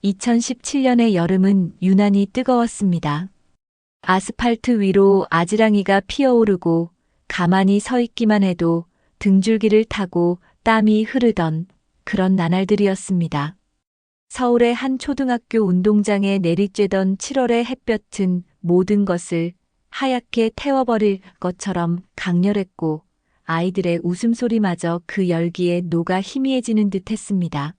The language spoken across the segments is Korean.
2017년의 여름은 유난히 뜨거웠습니다. 아스팔트 위로 아지랑이가 피어오르고 가만히 서 있기만 해도 등줄기를 타고 땀이 흐르던 그런 나날들이었습니다. 서울의 한 초등학교 운동장에 내리쬐던 7월의 햇볕은 모든 것을 하얗게 태워버릴 것처럼 강렬했고 아이들의 웃음소리마저 그 열기에 녹아 희미해지는 듯했습니다.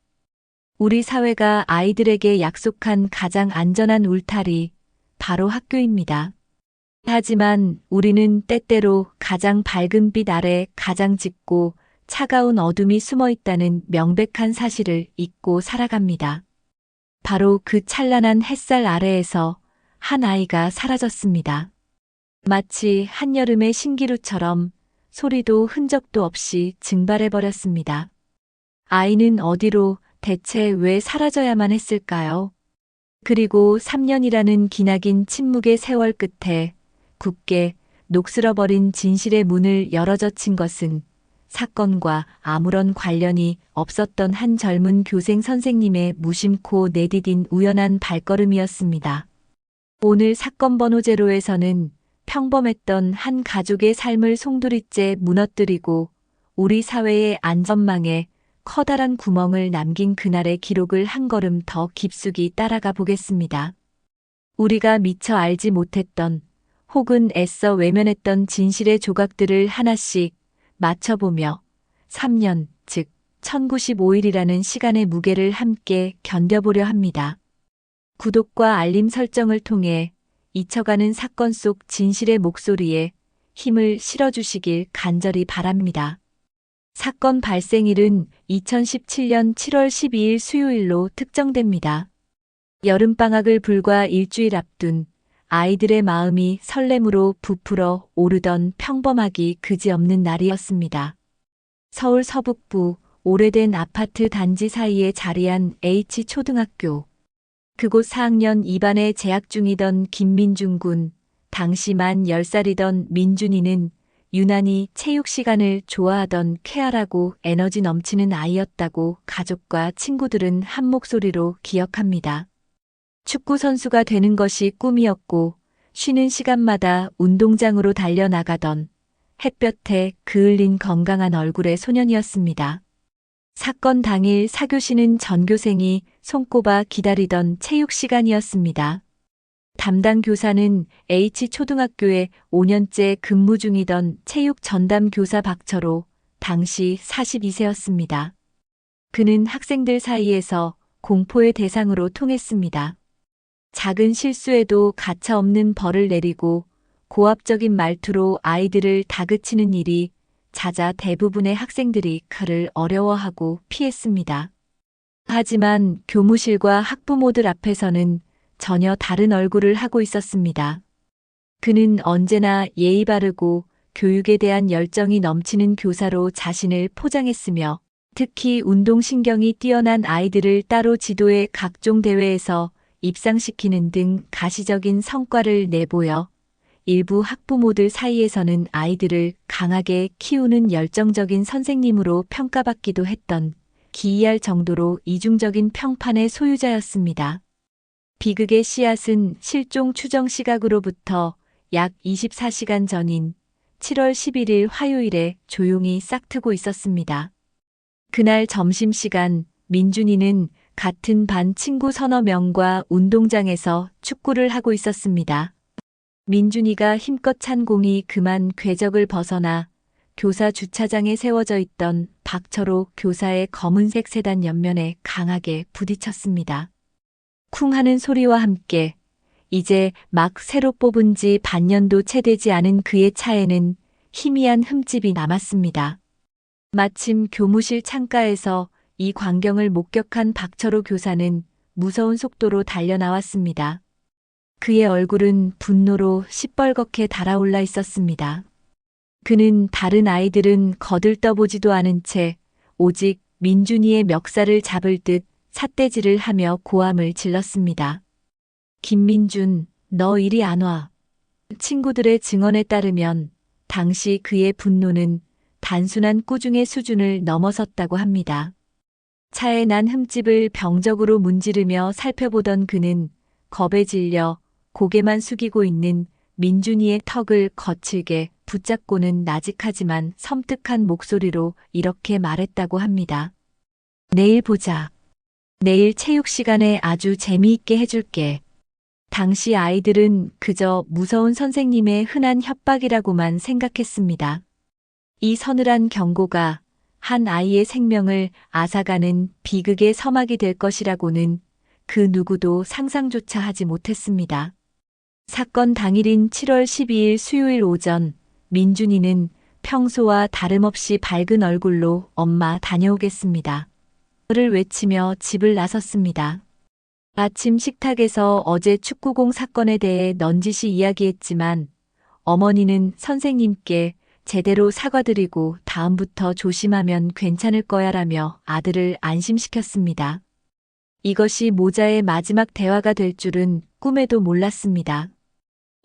우리 사회가 아이들에게 약속한 가장 안전한 울타리, 바로 학교입니다. 하지만 우리는 때때로 가장 밝은 빛 아래 가장 짙고 차가운 어둠이 숨어 있다는 명백한 사실을 잊고 살아갑니다. 바로 그 찬란한 햇살 아래에서 한 아이가 사라졌습니다. 마치 한여름의 신기루처럼 소리도 흔적도 없이 증발해버렸습니다. 아이는 어디로 대체 왜 사라져야만 했을까요? 그리고 3년이라는 기나긴 침묵의 세월 끝에 굳게 녹슬어버린 진실의 문을 열어젖힌 것은 사건과 아무런 관련이 없었던 한 젊은 교생 선생님의 무심코 내디딘 우연한 발걸음이었습니다. 오늘 사건 번호 제로에서는 평범했던 한 가족의 삶을 송두리째 무너뜨리고 우리 사회의 안전망에 커다란 구멍을 남긴 그날의 기록을 한 걸음 더 깊숙이 따라가 보겠습니다. 우리가 미처 알지 못했던 혹은 애써 외면했던 진실의 조각들을 하나씩 맞춰보며 3년, 즉 1095일이라는 시간의 무게를 함께 견뎌보려 합니다. 구독과 알림 설정을 통해 잊혀가는 사건 속 진실의 목소리에 힘을 실어주시길 간절히 바랍니다. 사건 발생일은 2017년 7월 12일 수요일로 특정됩니다. 여름방학을 불과 일주일 앞둔 아이들의 마음이 설렘으로 부풀어 오르던 평범하기 그지없는 날이었습니다. 서울 서북부 오래된 아파트 단지 사이에 자리한 H초등학교. 그곳 4학년 2반에 재학 중이던 김민준 군, 당시 만 10살이던 민준이는 유난히 체육 시간을 좋아하던 쾌활하고 에너지 넘치는 아이였다고 가족과 친구들은 한 목소리로 기억합니다. 축구 선수가 되는 것이 꿈이었고 쉬는 시간마다 운동장으로 달려나가던 햇볕에 그을린 건강한 얼굴의 소년이었습니다. 사건 당일 사교시는 전교생이 손꼽아 기다리던 체육 시간이었습니다. 담당 교사는 H초등학교에 5년째 근무 중이던 체육 전담 교사 박철호, 당시 42세였습니다. 그는 학생들 사이에서 공포의 대상으로 통했습니다. 작은 실수에도 가차없는 벌을 내리고 고압적인 말투로 아이들을 다그치는 일이 잦아 대부분의 학생들이 그를 어려워하고 피했습니다. 하지만 교무실과 학부모들 앞에서는 전혀 다른 얼굴을 하고 있었습니다. 그는 언제나 예의 바르고 교육에 대한 열정이 넘치는 교사로 자신을 포장했으며 특히 운동신경이 뛰어난 아이들을 따로 지도해 각종 대회에서 입상시키는 등 가시적인 성과를 내보여 일부 학부모들 사이에서는 아이들을 강하게 키우는 열정적인 선생님으로 평가받기도 했던 기이할 정도로 이중적인 평판의 소유자였습니다. 비극의 씨앗은 실종 추정 시각으로부터 약 24시간 전인 7월 11일 화요일에 조용히 싹트고 있었습니다. 그날 점심시간 민준이는 같은 반 친구 서너 명과 운동장에서 축구를 하고 있었습니다. 민준이가 힘껏 찬 공이 그만 궤적을 벗어나 교사 주차장에 세워져 있던 박철호 교사의 검은색 세단 옆면에 강하게 부딪혔습니다. 쿵 하는 소리와 함께 이제 막 새로 뽑은 지 반년도 채 되지 않은 그의 차에는 희미한 흠집이 남았습니다. 마침 교무실 창가에서 이 광경을 목격한 박철호 교사는 무서운 속도로 달려나왔습니다. 그의 얼굴은 분노로 시뻘겋게 달아올라 있었습니다. 그는 다른 아이들은 거들떠보지도 않은 채 오직 민준이의 멱살을 잡을 듯 삿대질을 하며 고함을 질렀습니다. 김민준, 너 이리 안 와. 친구들의 증언에 따르면 당시 그의 분노는 단순한 꾸중의 수준을 넘어섰다고 합니다. 차에 난 흠집을 병적으로 문지르며 살펴보던 그는 겁에 질려 고개만 숙이고 있는 민준이의 턱을 거칠게 붙잡고는 나직하지만 섬뜩한 목소리로 이렇게 말했다고 합니다. 내일 보자. 내일 체육 시간에 아주 재미있게 해줄게. 당시 아이들은 그저 무서운 선생님의 흔한 협박이라고만 생각했습니다. 이 서늘한 경고가 한 아이의 생명을 앗아가는 비극의 서막이 될 것이라고는 그 누구도 상상조차 하지 못했습니다. 사건 당일인 7월 12일 수요일 오전, 민준이는 평소와 다름없이 밝은 얼굴로 엄마 다녀오겠습니다. 를 외치며 집을 나섰습니다. 아침 식탁에서 어제 축구공 사건에 대해 넌지시 이야기했지만 어머니는 선생님께 제대로 사과드리고 다음부터 조심하면 괜찮을 거야라며 아들을 안심시켰습니다. 이것이 모자의 마지막 대화가 될 줄은 꿈에도 몰랐습니다.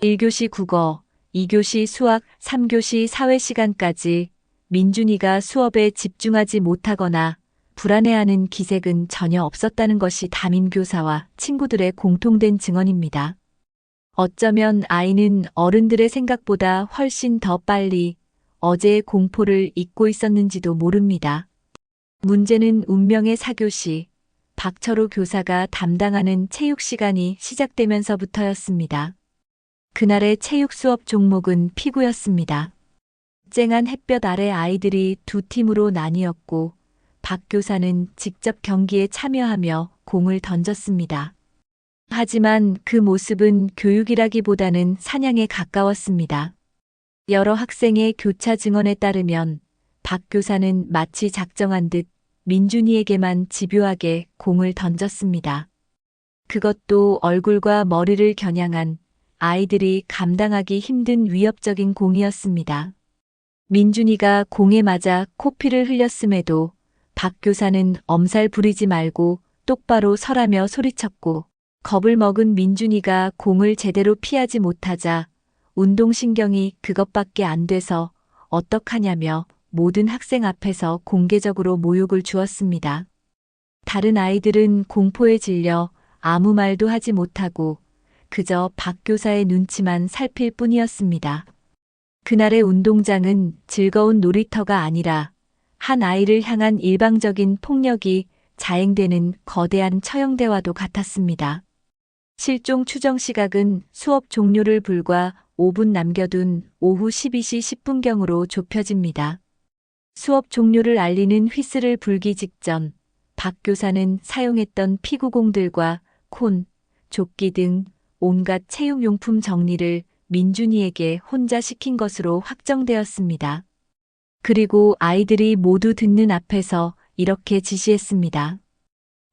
1교시 국어, 2교시 수학, 3교시 사회 시간까지 민준이가 수업에 집중하지 못하거나 불안해하는 기색은 전혀 없었다는 것이 담임교사와 친구들의 공통된 증언입니다. 어쩌면 아이는 어른들의 생각보다 훨씬 더 빨리 어제의 공포를 잊고 있었는지도 모릅니다. 문제는 운명의 4교시, 박철호 교사가 담당하는 체육 시간이 시작되면서부터였습니다. 그날의 체육 수업 종목은 피구였습니다. 쨍한 햇볕 아래 아이들이 두 팀으로 나뉘었고 박 교사는 직접 경기에 참여하며 공을 던졌습니다. 하지만 그 모습은 교육이라기보다는 사냥에 가까웠습니다. 여러 학생의 교차 증언에 따르면 박 교사는 마치 작정한 듯 민준이에게만 집요하게 공을 던졌습니다. 그것도 얼굴과 머리를 겨냥한 아이들이 감당하기 힘든 위협적인 공이었습니다. 민준이가 공에 맞아 코피를 흘렸음에도 박 교사는 엄살 부리지 말고 똑바로 서라며 소리쳤고 겁을 먹은 민준이가 공을 제대로 피하지 못하자 운동신경이 그것밖에 안 돼서 어떡하냐며 모든 학생 앞에서 공개적으로 모욕을 주었습니다. 다른 아이들은 공포에 질려 아무 말도 하지 못하고 그저 박 교사의 눈치만 살필 뿐이었습니다. 그날의 운동장은 즐거운 놀이터가 아니라 한 아이를 향한 일방적인 폭력이 자행되는 거대한 처형대와도 같았습니다. 실종 추정 시각은 수업 종료를 불과 5분 남겨둔 오후 12시 10분경으로 좁혀집니다. 수업 종료를 알리는 휘슬을 불기 직전 박 교사는 사용했던 피구공들과 콘, 조끼 등 온갖 체육용품 정리를 민준이에게 혼자 시킨 것으로 확정되었습니다. 그리고 아이들이 모두 듣는 앞에서 이렇게 지시했습니다.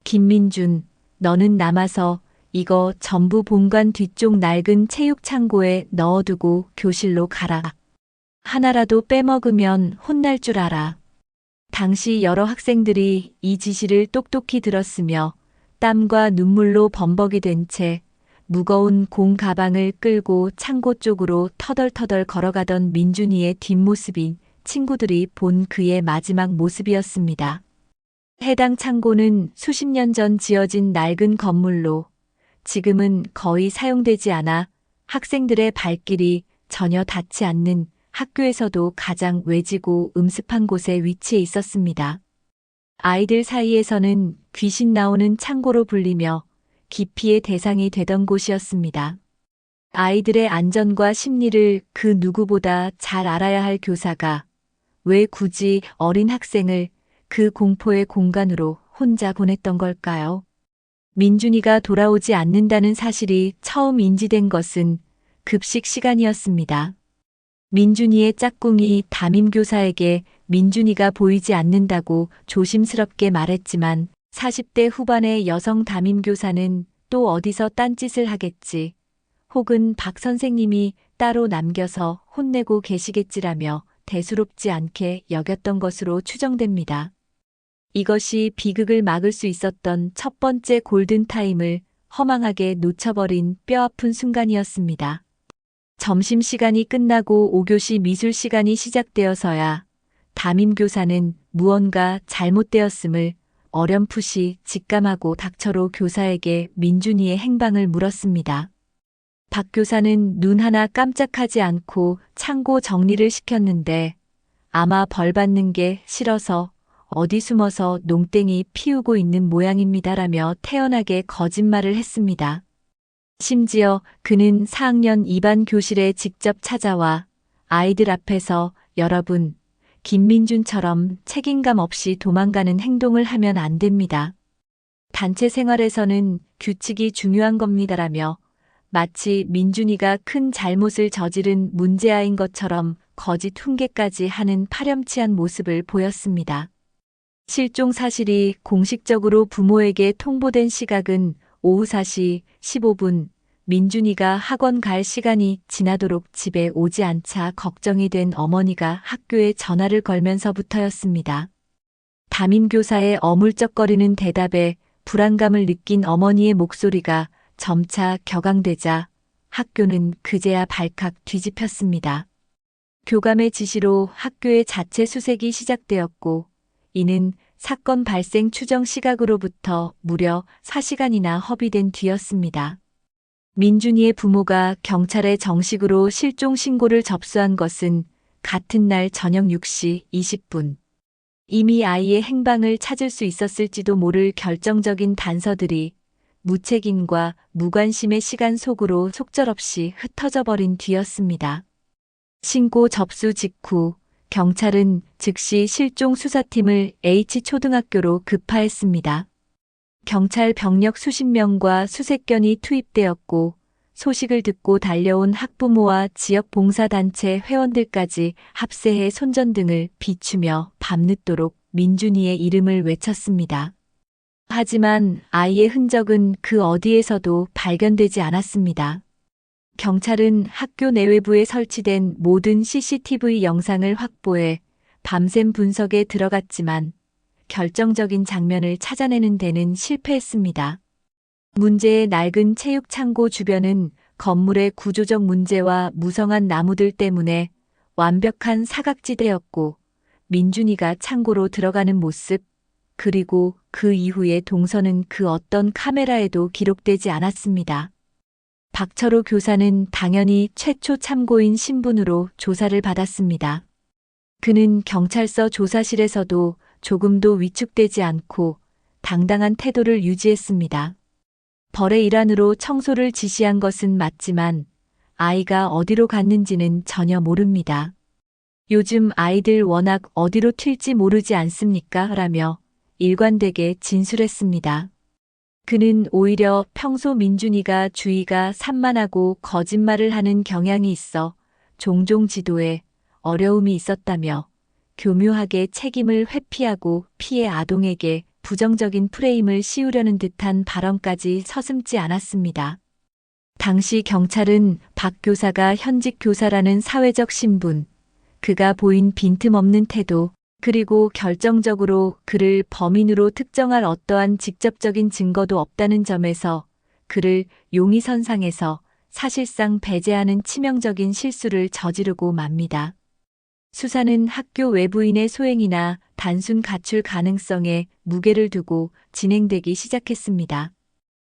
김민준, 너는 남아서 이거 전부 본관 뒤쪽 낡은 체육 창고에 넣어두고 교실로 가라. 하나라도 빼먹으면 혼날 줄 알아. 당시 여러 학생들이 이 지시를 똑똑히 들었으며 땀과 눈물로 범벅이 된 채 무거운 공 가방을 끌고 창고 쪽으로 터덜터덜 걸어가던 민준이의 뒷모습이 친구들이 본 그의 마지막 모습이었습니다. 해당 창고는 수십 년 전 지어진 낡은 건물로 지금은 거의 사용되지 않아 학생들의 발길이 전혀 닿지 않는 학교에서도 가장 외지고 음습한 곳에 위치해 있었습니다. 아이들 사이에서는 귀신 나오는 창고로 불리며 기피의 대상이 되던 곳이었습니다. 아이들의 안전과 심리를 그 누구보다 잘 알아야 할 교사가 왜 굳이 어린 학생을 그 공포의 공간으로 혼자 보냈던 걸까요? 민준이가 돌아오지 않는다는 사실이 처음 인지된 것은 급식 시간이었습니다. 민준이의 짝꿍이 담임교사에게 민준이가 보이지 않는다고 조심스럽게 말했지만 40대 후반의 여성 담임교사는 또 어디서 딴짓을 하겠지, 혹은 박 선생님이 따로 남겨서 혼내고 계시겠지라며 대수롭지 않게 여겼던 것으로 추정됩니다. 이것이 비극을 막을 수 있었던 첫 번째 골든타임을 허망하게 놓쳐버린 뼈아픈 순간이었습니다. 점심시간이 끝나고 5교시 미술 시간이 시작되어서야 담임교사는 무언가 잘못되었음을 어렴풋이 직감하고 닥쳐로 교사에게 민준이의 행방을 물었습니다. 박 교사는 눈 하나 깜짝하지 않고 창고 정리를 시켰는데 아마 벌 받는 게 싫어서 어디 숨어서 농땡이 피우고 있는 모양입니다라며 태연하게 거짓말을 했습니다. 심지어 그는 4학년 2반 교실에 직접 찾아와 아이들 앞에서 여러분, 김민준처럼 책임감 없이 도망가는 행동을 하면 안 됩니다. 단체 생활에서는 규칙이 중요한 겁니다라며 마치 민준이가 큰 잘못을 저지른 문제아인 것처럼 거짓 훈계까지 하는 파렴치한 모습을 보였습니다. 실종 사실이 공식적으로 부모에게 통보된 시각은 오후 4시 15분, 민준이가 학원 갈 시간이 지나도록 집에 오지 않자 걱정이 된 어머니가 학교에 전화를 걸면서부터였습니다. 담임교사의 어물쩍거리는 대답에 불안감을 느낀 어머니의 목소리가 점차 격앙되자 학교는 그제야 발칵 뒤집혔습니다. 교감의 지시로 학교의 자체 수색이 시작되었고 이는 사건 발생 추정 시각으로부터 무려 4시간이나 허비된 뒤였습니다. 민준이의 부모가 경찰에 정식으로 실종 신고를 접수한 것은 같은 날 저녁 6시 20분. 이미 아이의 행방을 찾을 수 있었을지도 모를 결정적인 단서들이 무책임과 무관심의 시간 속으로 속절없이 흩어져 버린 뒤였습니다. 신고 접수 직후 경찰은 즉시 실종 수사팀을 H초등학교로 급파했습니다. 경찰 병력 수십 명과 수색견이 투입되었고 소식을 듣고 달려온 학부모와 지역 봉사단체 회원들까지 합세해 손전등을 비추며 밤늦도록 민준이의 이름을 외쳤습니다. 하지만 아이의 흔적은 그 어디에서도 발견되지 않았습니다. 경찰은 학교 내외부에 설치된 모든 CCTV 영상을 확보해 밤샘 분석에 들어갔지만 결정적인 장면을 찾아내는 데는 실패했습니다. 문제의 낡은 체육 창고 주변은 건물의 구조적 문제와 무성한 나무들 때문에 완벽한 사각지대였고 민준이가 창고로 들어가는 모습, 그리고 그 이후의 동선은 그 어떤 카메라에도 기록되지 않았습니다. 박철호 교사는 당연히 최초 참고인 신분으로 조사를 받았습니다. 그는 경찰서 조사실에서도 조금도 위축되지 않고 당당한 태도를 유지했습니다. 벌의 일환으로 청소를 지시한 것은 맞지만 아이가 어디로 갔는지는 전혀 모릅니다. 요즘 아이들 워낙 어디로 튈지 모르지 않습니까? 라며 일관되게 진술했습니다. 그는 오히려 평소 민준이가 주의가 산만하고 거짓말을 하는 경향이 있어 종종 지도에 어려움이 있었다며 교묘하게 책임을 회피하고 피해 아동에게 부정적인 프레임을 씌우려는 듯한 발언까지 서슴지 않았습니다. 당시 경찰은 박 교사가 현직 교사라는 사회적 신분, 그가 보인 빈틈없는 태도, 그리고 결정적으로 그를 범인으로 특정할 어떠한 직접적인 증거도 없다는 점에서 그를 용의선상에서 사실상 배제하는 치명적인 실수를 저지르고 맙니다. 수사는 학교 외부인의 소행이나 단순 가출 가능성에 무게를 두고 진행되기 시작했습니다.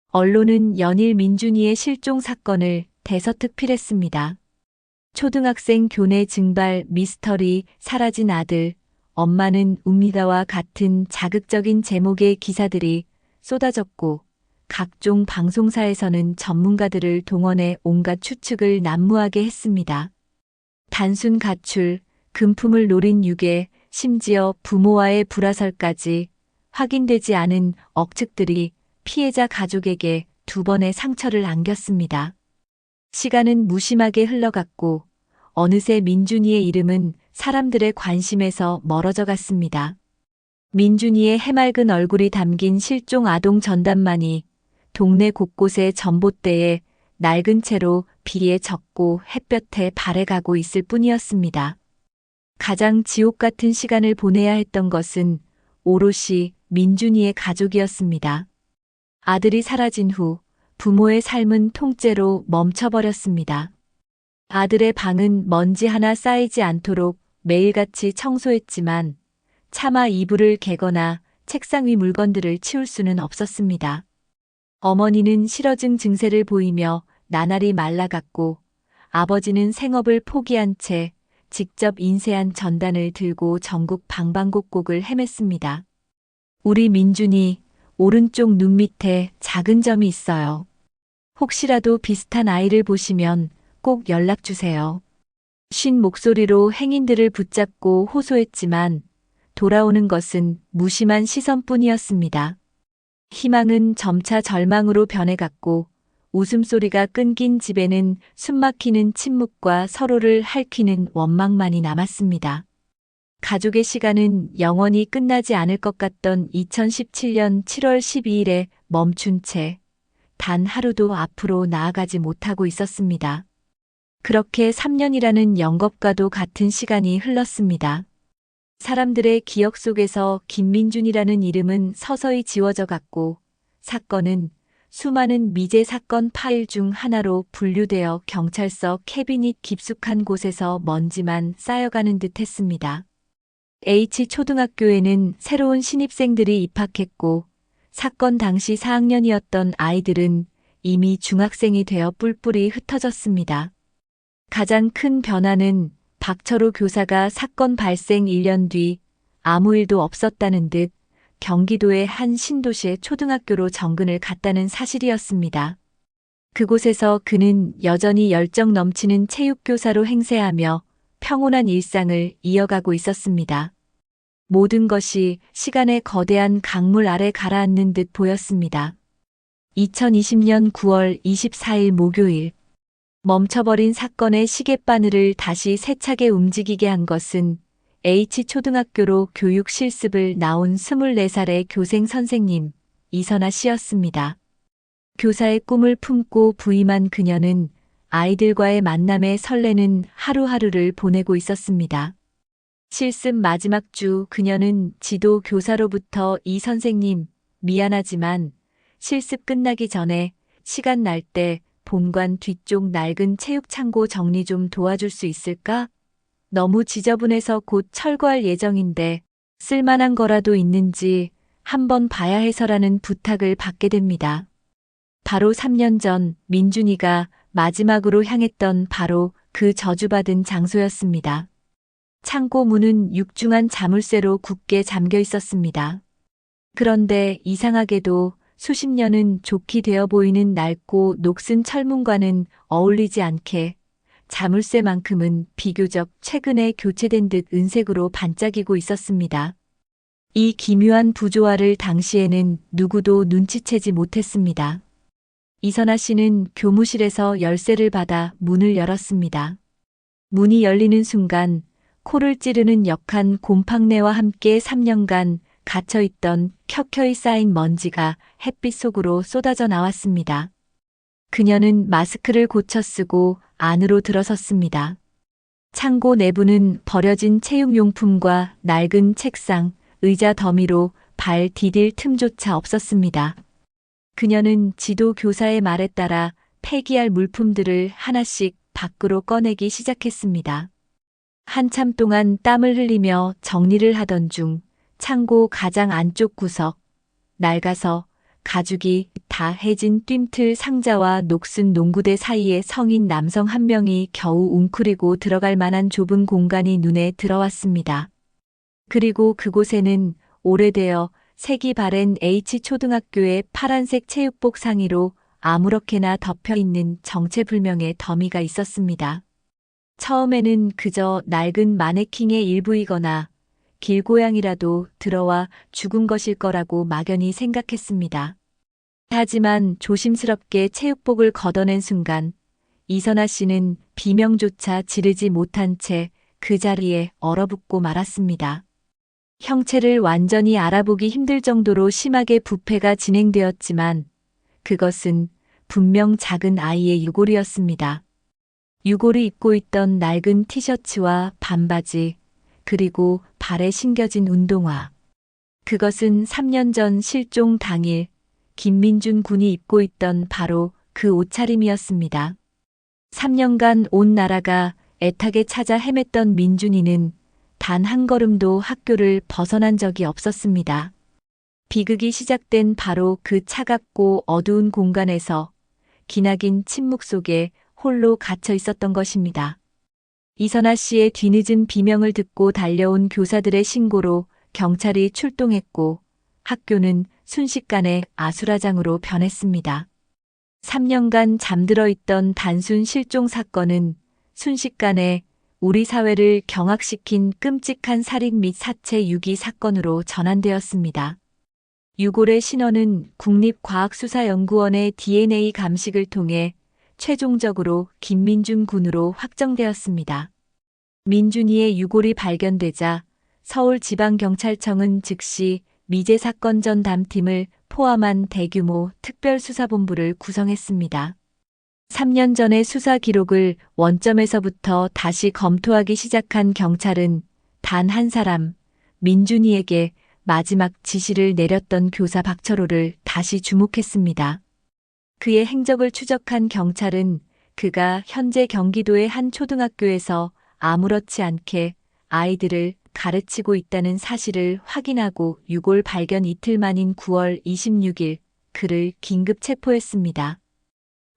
언론은 연일 민준이의 실종 사건을 대서특필했습니다. 초등학생 교내 증발 미스터리 사라진 아들, 엄마는 웁니다와 같은 자극적인 제목의 기사들이 쏟아졌고 각종 방송사에서는 전문가들을 동원해 온갖 추측을 난무하게 했습니다. 단순 가출, 금품을 노린 유괴, 심지어 부모와의 불화설까지 확인되지 않은 억측들이 피해자 가족에게 두 번의 상처를 안겼습니다. 시간은 무심하게 흘러갔고 어느새 민준이의 이름은 사람들의 관심에서 멀어져 갔습니다. 민준이의 해맑은 얼굴이 담긴 실종 아동 전단만이 동네 곳곳의 전봇대에 낡은 채로 비에 젖고 햇볕에 발해가고 있을 뿐이었습니다. 가장 지옥 같은 시간을 보내야 했던 것은 오롯이 민준이의 가족이었습니다. 아들이 사라진 후 부모의 삶은 통째로 멈춰버렸습니다. 아들의 방은 먼지 하나 쌓이지 않도록 매일같이 청소했지만 차마 이불을 개거나 책상 위 물건들을 치울 수는 없었습니다. 어머니는 실어증 증세를 보이며 나날이 말라갔고 아버지는 생업을 포기한 채 직접 인쇄한 전단을 들고 전국 방방곡곡을 헤맸습니다. 우리 민준이 오른쪽 눈 밑에 작은 점이 있어요. 혹시라도 비슷한 아이를 보시면 꼭 연락 주세요. 쉰 목소리로 행인들을 붙잡고 호소했지만 돌아오는 것은 무심한 시선뿐이었습니다. 희망은 점차 절망으로 변해갔고 웃음소리가 끊긴 집에는 숨막히는 침묵과 서로를 핥히는 원망만이 남았습니다. 가족의 시간은 영원히 끝나지 않을 것 같던 2017년 7월 12일에 멈춘 채 단 하루도 앞으로 나아가지 못하고 있었습니다. 그렇게 3년이라는 영겁과도 같은 시간이 흘렀습니다. 사람들의 기억 속에서 김민준이라는 이름은 서서히 지워져 갔고 사건은 수많은 미제 사건 파일 중 하나로 분류되어 경찰서 캐비닛 깊숙한 곳에서 먼지만 쌓여가는 듯 했습니다. H초등학교에는 새로운 신입생들이 입학했고 사건 당시 4학년이었던 아이들은 이미 중학생이 되어 뿔뿔이 흩어졌습니다. 가장 큰 변화는 박철호 교사가 사건 발생 1년 뒤 아무 일도 없었다는 듯 경기도의 한 신도시의 초등학교로 정근을 갔다는 사실이었습니다. 그곳에서 그는 여전히 열정 넘치는 체육교사로 행세하며 평온한 일상을 이어가고 있었습니다. 모든 것이 시간의 거대한 강물 아래 가라앉는 듯 보였습니다. 2020년 9월 24일 목요일 멈춰버린 사건의 시계바늘을 다시 세차게 움직이게 한 것은 H초등학교로 교육 실습을 나온 24살의 교생 선생님 이선아 씨였습니다. 교사의 꿈을 품고 부임한 그녀는 아이들과의 만남에 설레는 하루하루를 보내고 있었습니다. 실습 마지막 주 그녀는 지도 교사로부터 이 선생님, 미안하지만 실습 끝나기 전에 시간 날 때 본관 뒤쪽 낡은 체육창고 정리 좀 도와줄 수 있을까? 너무 지저분해서 곧 철거할 예정인데 쓸만한 거라도 있는지 한번 봐야 해서라는 부탁을 받게 됩니다. 바로 3년 전 민준이가 마지막으로 향했던 바로 그 저주받은 장소였습니다. 창고 문은 육중한 자물쇠로 굳게 잠겨 있었습니다. 그런데 이상하게도 수십 년은 좋게 되어 보이는 낡고 녹슨 철문과는 어울리지 않게 자물쇠만큼은 비교적 최근에 교체된 듯 은색으로 반짝이고 있었습니다. 이 기묘한 부조화를 당시에는 누구도 눈치채지 못했습니다. 이선아 씨는 교무실에서 열쇠를 받아 문을 열었습니다. 문이 열리는 순간 코를 찌르는 역한 곰팡내와 함께 3년간 갇혀있던 켜켜이 쌓인 먼지가 햇빛 속으로 쏟아져 나왔습니다. 그녀는 마스크를 고쳐 쓰고 안으로 들어섰습니다. 창고 내부는 버려진 체육용품과 낡은 책상, 의자 더미로 발 디딜 틈조차 없었습니다. 그녀는 지도 교사의 말에 따라 폐기할 물품들을 하나씩 밖으로 꺼내기 시작했습니다. 한참 동안 땀을 흘리며 정리를 하던 중 창고 가장 안쪽 구석, 낡아서 가죽이 다 해진 뜀틀 상자와 녹슨 농구대 사이에 성인 남성 한 명이 겨우 웅크리고 들어갈 만한 좁은 공간이 눈에 들어왔습니다. 그리고 그곳에는 오래되어 색이 바랜 H초등학교의 파란색 체육복 상의로 아무렇게나 덮여있는 정체불명의 더미가 있었습니다. 처음에는 그저 낡은 마네킹의 일부이거나 길고양이라도 들어와 죽은 것일 거라고 막연히 생각했습니다. 하지만 조심스럽게 체육복을 걷어낸 순간 이선아 씨는 비명조차 지르지 못한 채 그 자리에 얼어붙고 말았습니다. 형체를 완전히 알아보기 힘들 정도로 심하게 부패가 진행되었지만 그것은 분명 작은 아이의 유골이었습니다. 유골이 입고 있던 낡은 티셔츠와 반바지, 그리고 발에 신겨진 운동화. 그것은 3년 전 실종 당일 김민준 군이 입고 있던 바로 그 옷차림이었습니다. 3년간 온 나라가 애타게 찾아 헤맸던 민준이는 단 한 걸음도 학교를 벗어난 적이 없었습니다. 비극이 시작된 바로 그 차갑고 어두운 공간에서 기나긴 침묵 속에 홀로 갇혀 있었던 것입니다. 이선아 씨의 뒤늦은 비명을 듣고 달려온 교사들의 신고로 경찰이 출동했고 학교는 순식간에 아수라장으로 변했습니다. 3년간 잠들어 있던 단순 실종 사건은 순식간에 우리 사회를 경악시킨 끔찍한 살인 및 사체 유기 사건으로 전환되었습니다. 유골의 신원은 국립과학수사연구원의 DNA 감식을 통해 최종적으로 김민준 군으로 확정되었습니다. 민준이의 유골이 발견되자 서울지방경찰청은 즉시 미제 사건 전담팀을 포함한 대규모 특별수사본부를 구성했습니다. 3년 전의 수사 기록을 원점에서부터 다시 검토하기 시작한 경찰은 단 한 사람, 민준이에게 마지막 지시를 내렸던 교사 박철호를 다시 주목했습니다. 그의 행적을 추적한 경찰은 그가 현재 경기도의 한 초등학교에서 아무렇지 않게 아이들을 가르치고 있다는 사실을 확인하고 유골 발견 이틀 만인 9월 26일 그를 긴급 체포했습니다.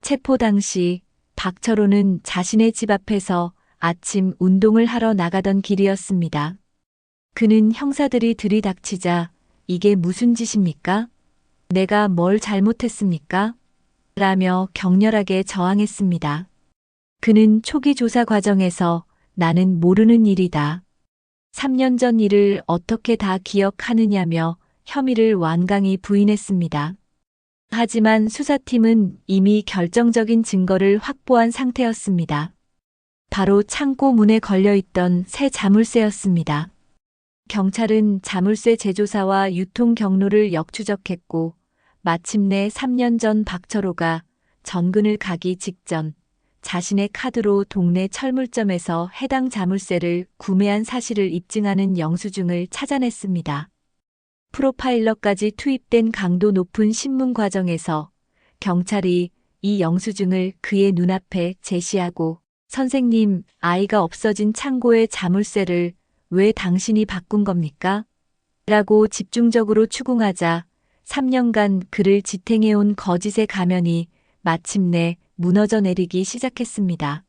체포 당시 박철호는 자신의 집 앞에서 아침 운동을 하러 나가던 길이었습니다. 그는 형사들이 들이닥치자 "이게 무슨 짓입니까? 내가 뭘 잘못했습니까?" 라며 격렬하게 저항했습니다. 그는 초기 조사 과정에서 "나는 모르는 일이다. 3년 전 일을 어떻게 다 기억하느냐며 혐의를 완강히 부인했습니다. 하지만 수사팀은 이미 결정적인 증거를 확보한 상태였습니다. 바로 창고 문에 걸려있던 새 자물쇠였습니다. 경찰은 자물쇠 제조사와 유통 경로를 역추적했고 마침내 3년 전 박철호가 전근을 가기 직전 자신의 카드로 동네 철물점에서 해당 자물쇠를 구매한 사실을 입증하는 영수증을 찾아냈습니다. 프로파일러까지 투입된 강도 높은 신문 과정에서 경찰이 이 영수증을 그의 눈앞에 제시하고 "선생님, 아이가 없어진 창고의 자물쇠를 왜 당신이 바꾼 겁니까?" 라고 집중적으로 추궁하자 3년간 그를 지탱해온 거짓의 가면이 마침내 무너져 내리기 시작했습니다.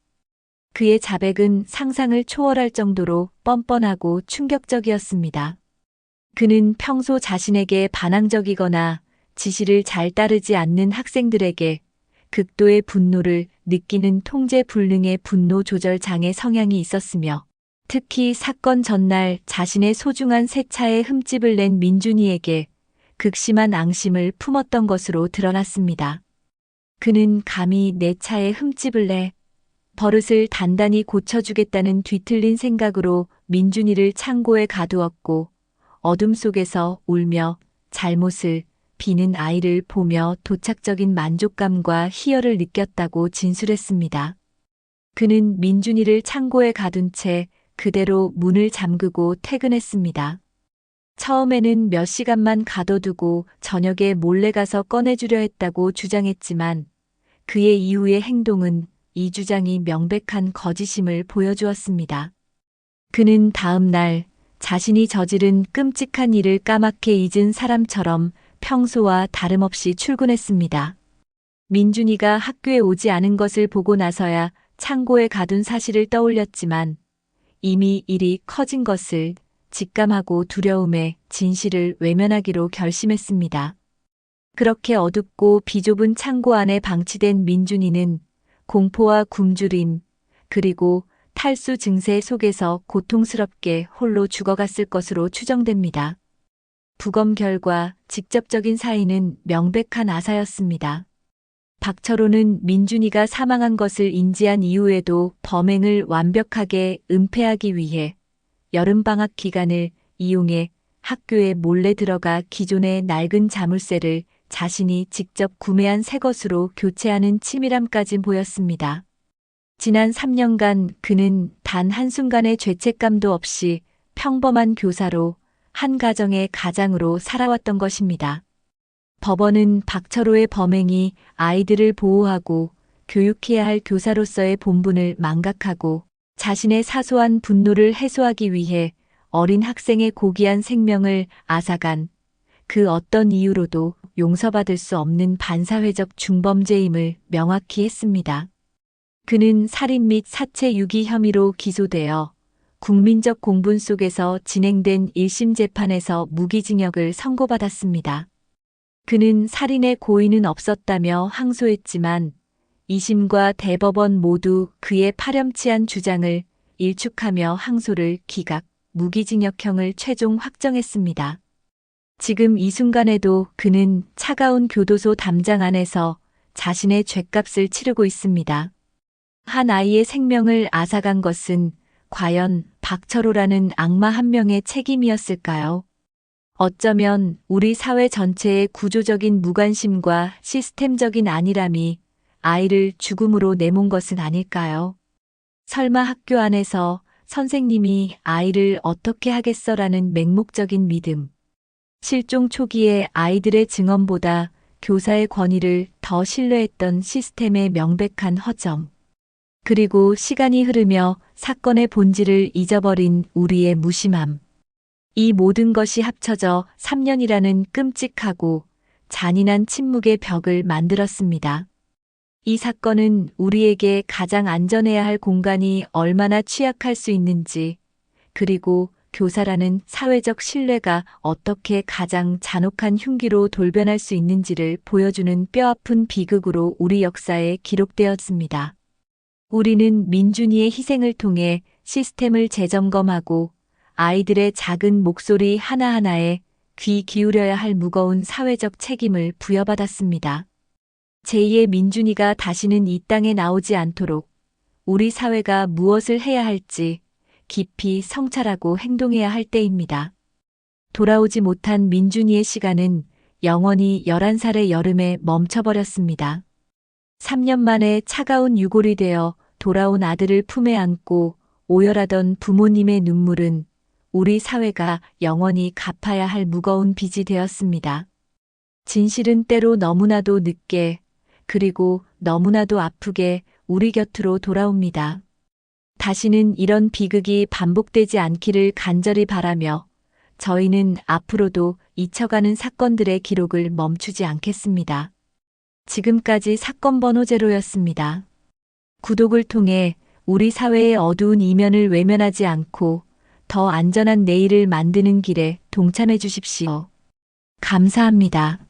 그의 자백은 상상을 초월할 정도로 뻔뻔하고 충격적이었습니다. 그는 평소 자신에게 반항적이거나 지시를 잘 따르지 않는 학생들에게 극도의 분노를 느끼는 통제불능의 분노 조절 장애 성향이 있었으며 특히 사건 전날 자신의 소중한 새 차에 흠집을 낸 민준이에게 극심한 앙심을 품었던 것으로 드러났습니다. 그는 감히 내 차에 흠집을 내 버릇을 단단히 고쳐주겠다는 뒤틀린 생각으로 민준이를 창고에 가두었고 어둠 속에서 울며 잘못을 비는 아이를 보며 도착적인 만족감과 희열을 느꼈다고 진술했습니다. 그는 민준이를 창고에 가둔 채 그대로 문을 잠그고 퇴근했습니다. 처음에는 몇 시간만 가둬두고 저녁에 몰래 가서 꺼내주려 했다고 주장했지만 그의 이후의 행동은 이 주장이 명백한 거짓임을 보여주었습니다. 그는 다음 날 자신이 저지른 끔찍한 일을 까맣게 잊은 사람처럼 평소와 다름없이 출근했습니다. 민준이가 학교에 오지 않은 것을 보고 나서야 창고에 가둔 사실을 떠올렸지만 이미 일이 커진 것을 직감하고 두려움에 진실을 외면하기로 결심했습니다. 그렇게 어둡고 비좁은 창고 안에 방치된 민준이는 공포와 굶주림 그리고 탈수 증세 속에서 고통스럽게 홀로 죽어갔을 것으로 추정됩니다. 부검 결과 직접적인 사인은 명백한 아사였습니다. 박철호는 민준이가 사망한 것을 인지한 이후에도 범행을 완벽하게 은폐하기 위해 여름방학 기간을 이용해 학교에 몰래 들어가 기존의 낡은 자물쇠를 자신이 직접 구매한 새 것으로 교체하는 치밀함까지 보였습니다. 지난 3년간 그는 단 한순간의 죄책감도 없이 평범한 교사로 한 가정의 가장으로 살아왔던 것입니다. 법원은 박철호의 범행이 아이들을 보호하고 교육해야 할 교사로서의 본분을 망각하고 자신의 사소한 분노를 해소하기 위해 어린 학생의 고귀한 생명을 앗아간 그 어떤 이유로도 용서받을 수 없는 반사회적 중범죄임을 명확히 했습니다. 그는 살인 및 사체 유기 혐의로 기소되어 국민적 공분 속에서 진행된 1심 재판에서 무기징역을 선고받았습니다. 그는 살인의 고의는 없었다며 항소했지만 2심과 대법원 모두 그의 파렴치한 주장을 일축하며 항소를 기각, 무기징역형을 최종 확정했습니다. 지금 이 순간에도 그는 차가운 교도소 담장 안에서 자신의 죗값을 치르고 있습니다. 한 아이의 생명을 앗아간 것은 과연 박철호라는 악마 한 명의 책임이었을까요? 어쩌면 우리 사회 전체의 구조적인 무관심과 시스템적인 안일함이 아이를 죽음으로 내몬 것은 아닐까요? 설마 학교 안에서 선생님이 아이를 어떻게 하겠어라는 맹목적인 믿음. 실종 초기에 아이들의 증언보다 교사의 권위를 더 신뢰했던 시스템의 명백한 허점. 그리고 시간이 흐르며 사건의 본질을 잊어버린 우리의 무심함. 이 모든 것이 합쳐져 3년이라는 끔찍하고 잔인한 침묵의 벽을 만들었습니다. 이 사건은 우리에게 가장 안전해야 할 공간이 얼마나 취약할 수 있는지, 그리고 교사라는 사회적 신뢰가 어떻게 가장 잔혹한 흉기로 돌변할 수 있는지를 보여주는 뼈아픈 비극으로 우리 역사에 기록되었습니다. 우리는 민준이의 희생을 통해 시스템을 재점검하고 아이들의 작은 목소리 하나하나에 귀 기울여야 할 무거운 사회적 책임을 부여받았습니다. 제2의 민준이가 다시는 이 땅에 나오지 않도록 우리 사회가 무엇을 해야 할지 깊이 성찰하고 행동해야 할 때입니다. 돌아오지 못한 민준이의 시간은 영원히 11살의 여름에 멈춰버렸습니다. 3년 만에 차가운 유골이 되어 돌아온 아들을 품에 안고 오열하던 부모님의 눈물은 우리 사회가 영원히 갚아야 할 무거운 빚이 되었습니다. 진실은 때로 너무나도 늦게, 그리고 너무나도 아프게 우리 곁으로 돌아옵니다. 다시는 이런 비극이 반복되지 않기를 간절히 바라며 저희는 앞으로도 잊혀가는 사건들의 기록을 멈추지 않겠습니다. 지금까지 사건 번호 제로였습니다. 구독을 통해 우리 사회의 어두운 이면을 외면하지 않고 더 안전한 내일을 만드는 길에 동참해 주십시오. 감사합니다.